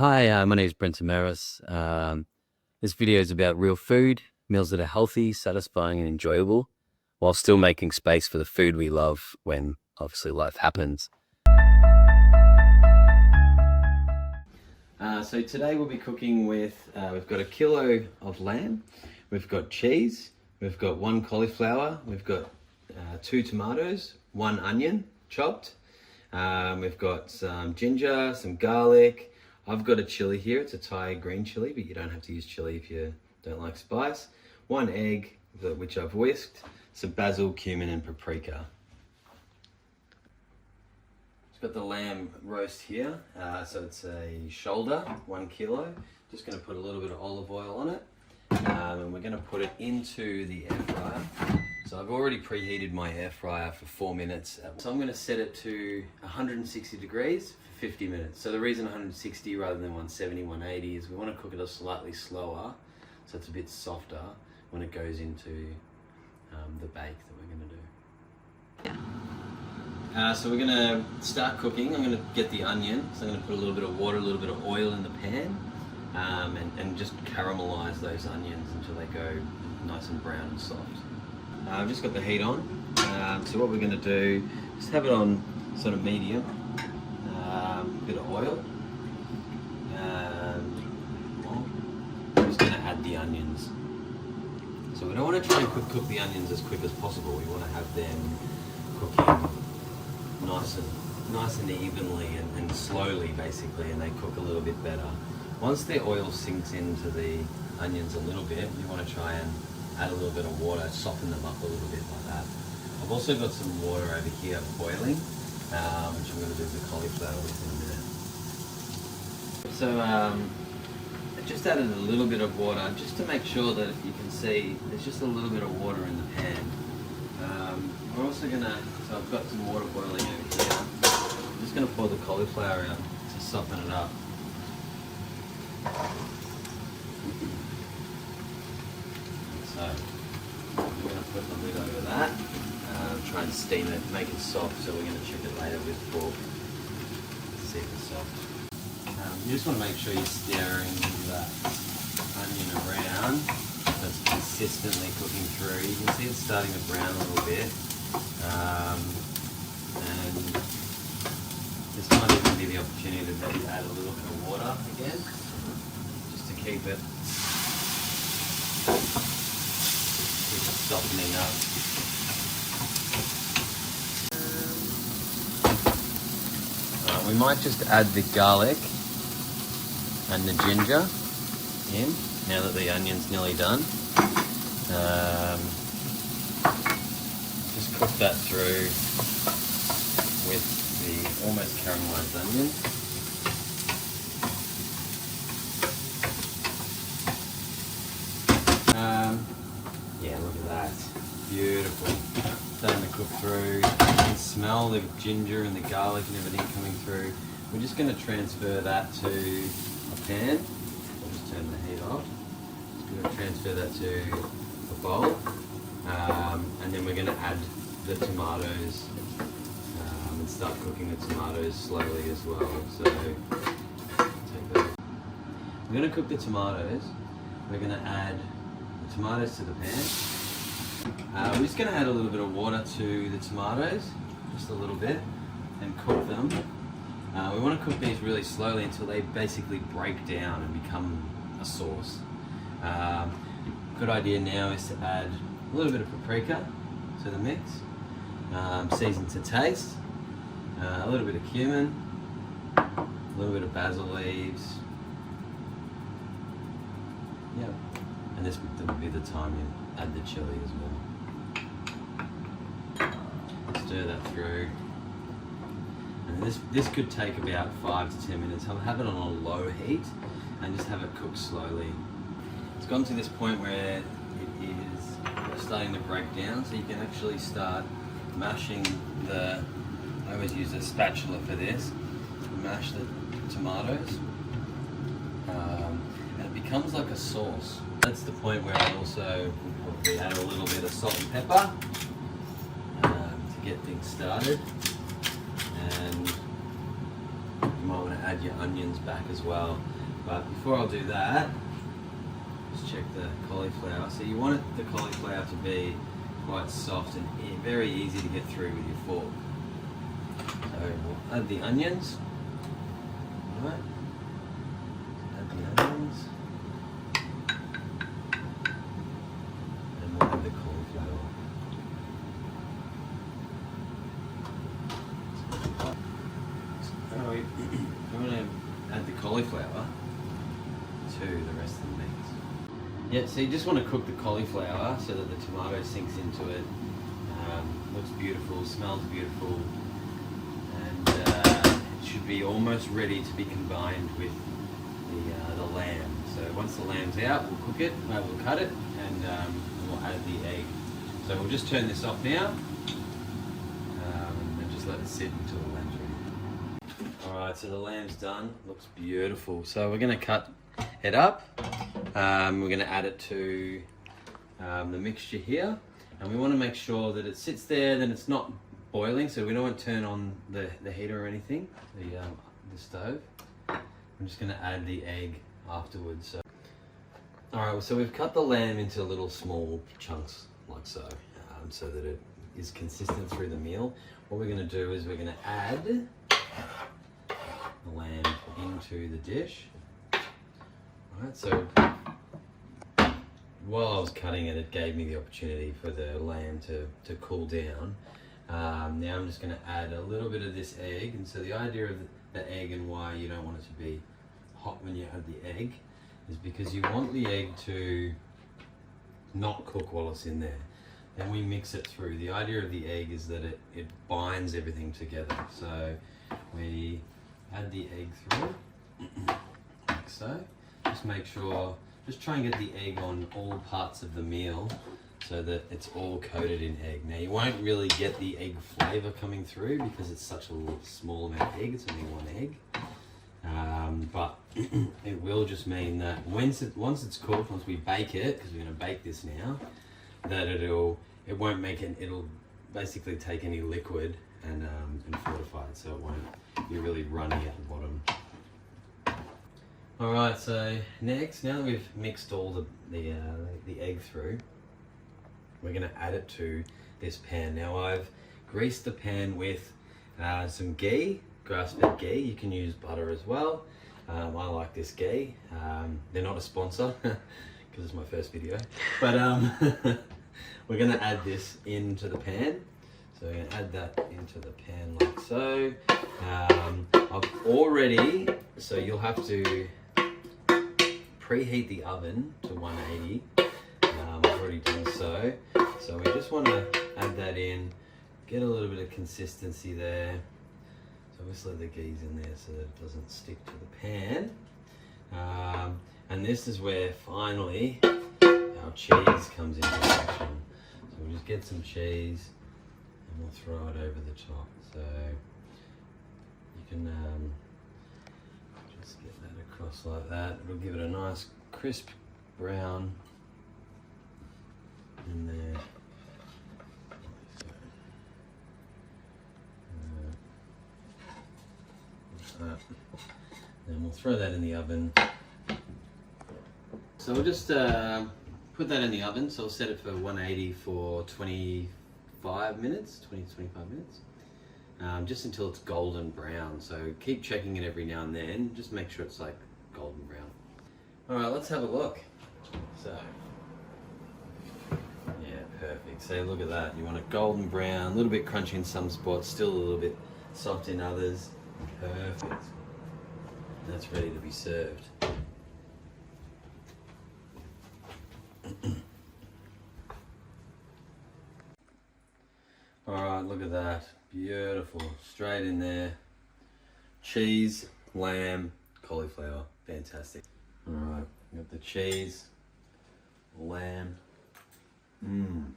Hi, my name is Brenton Maris. This video is about real food, meals that are healthy, satisfying, and enjoyable, while still making space for the food we love when obviously life happens. So today we'll be cooking with, we've got a kilo of lamb, we've got cheese, we've got 1 cauliflower, we've got 2 tomatoes, 1 onion chopped, we've got some ginger, some garlic. I've got a chili here, it's a Thai green chili, but you don't have to use chili if you don't like spice. 1 egg, which I've whisked, some basil, cumin and paprika. I've got the lamb roast here, so it's a shoulder, 1 kilo. Just going to put a little bit of olive oil on it, and we're going to put it into the air fryer. So I've already preheated my air fryer for 4 minutes. So I'm going to set it to 160 degrees for 50 minutes. So the reason 160 rather than 170, 180 is we want to cook it a slightly slower, so it's a bit softer when it goes into the bake that we're going to do. So we're going to start cooking. I'm going to get the onion. So I'm going to put a little bit of water, a little bit of oil in the pan, and just caramelize those onions until they go nice and brown and soft. I've just got the heat on. So what we're going to do, just have it on sort of medium. A bit of oil. I'm just going to add the onions. So we don't want to try and cook the onions as quick as possible. We want to have them cooking nice and evenly and slowly basically, and they cook a little bit better. Once the oil sinks into the onions a little bit, you want to try and add a little bit of water, soften them up a little bit like that. I've also got some water over here boiling, which I'm going to do the cauliflower with in a minute. So I just added a little bit of water just to make sure that, if you can see, there's just a little bit of water in the pan. We're also going to, so I've got some water boiling over here. I'm just going to pour the cauliflower out to soften it up. So we're going to put the lid over that, try and steam it, make it soft, so we're going to check it later with fork to see if it's soft. You just want to make sure you're stirring that onion around so it's consistently cooking through. You can see it's starting to brown a little bit, and this might even be the opportunity to maybe add a little bit of water again, just to keep it softening up. We might just add the garlic and the ginger in now that the onion's nearly done. Just cook that through with the almost caramelized onion. Yeah, look at that. Beautiful. Starting to cook through. You can smell the ginger and the garlic and everything coming through. We're just going to transfer that to a pan. I'll just turn the heat off. Just going to transfer that to a bowl. And then we're going to add the tomatoes and start cooking the tomatoes slowly as well. So take that. We're going to cook the tomatoes. We're going to add the tomatoes to the pan. We're just going to add a little bit of water to the tomatoes, just a little bit, and cook them. We want to cook these really slowly until they basically break down and become a sauce. Good idea now is to add a little bit of paprika to the mix, season to taste, a little bit of cumin, a little bit of basil leaves. Yep. And this would be the time you add the chili as well. Stir that through. And this could take about 5 to 10 minutes. I'll have it on a low heat and just have it cook slowly. It's gone to this point where it is starting to break down, so you can actually start mashing I always use a spatula for this, mash the tomatoes, and it becomes like a sauce. That's the point where I also probably add a little bit of salt and pepper to get things started, and you might want to add your onions back as well. But before I'll do that, just check the cauliflower. So you want the cauliflower to be quite soft and very easy to get through with your fork. So we'll add the onions. All right. Add the onions. And we'll add the cauliflower. So I'm going to add the cauliflower to the rest of the mix. Yeah, so you just want to cook the cauliflower so that the tomato sinks into it. Looks beautiful, smells beautiful, and it should be almost ready to be combined with the lamb. So once the lamb's out, we'll cook it, we'll cut it, and we'll add the egg. So we'll just turn this off now, and just let it sit until the lamb's ready. Alright, so the lamb's done, looks beautiful. So we're going to cut it up. We're going to add it to the mixture here, and we want to make sure that it sits there, then it's not boiling, so we don't want to turn on the heater or anything, the stove. I'm just going to add the egg afterwards. So. Alright, so we've cut the lamb into little small chunks like so, so that it is consistent through the meal. What we're going to do is we're going to add the lamb into the dish. Alright, so while I was cutting it, it gave me the opportunity for the lamb to cool down. Now I'm just going to add a little bit of this egg, and so the idea of the egg and why you don't want it to be hot when you add the egg is because you want the egg to not cook while it's in there. Then we mix it through. The idea of the egg is that it binds everything together. So we add the egg through, like so. Just make sure, just try and get the egg on all parts of the meal so that it's all coated in egg. Now you won't really get the egg flavour coming through because it's such a small amount of egg, it's only one egg. But it will just mean that once it's cooked, once we bake it, because we're going to bake this now, that it won't make it, it'll basically take any liquid and fortify it, so it won't be really runny at the bottom. Alright, so next, now that we've mixed all the egg through, we're going to add it to this pan. Now I've greased the pan with some ghee, grass-fed ghee. You can use butter as well. I like this ghee. They're not a sponsor because it's my first video. But we're going to add this into the pan. So we're going to add that into the pan like so. I've already, so you'll have to preheat the oven to 180. I've already done so. So we just want to add that in, get a little bit of consistency there. So obviously the ghee's in there so that it doesn't stick to the pan. And this is where finally our cheese comes into action. So we'll just get some cheese and we'll throw it over the top. So you can just get that across like that. It'll give it a nice crisp brown in there. Then we'll throw that in the oven. So we'll just put that in the oven. So I'll set it for 180 for 25 minutes, 20-25 minutes. Just until it's golden brown. So keep checking it every now and then. Just make sure it's like golden brown. All right, let's have a look. So, yeah, perfect. So look at that. You want it golden brown, a little bit crunchy in some spots, still a little bit soft in others. Perfect. That's ready to be served. Alright, look at that. Beautiful. Straight in there. Cheese, lamb, cauliflower. Fantastic. Alright, got the cheese, lamb. Mmm.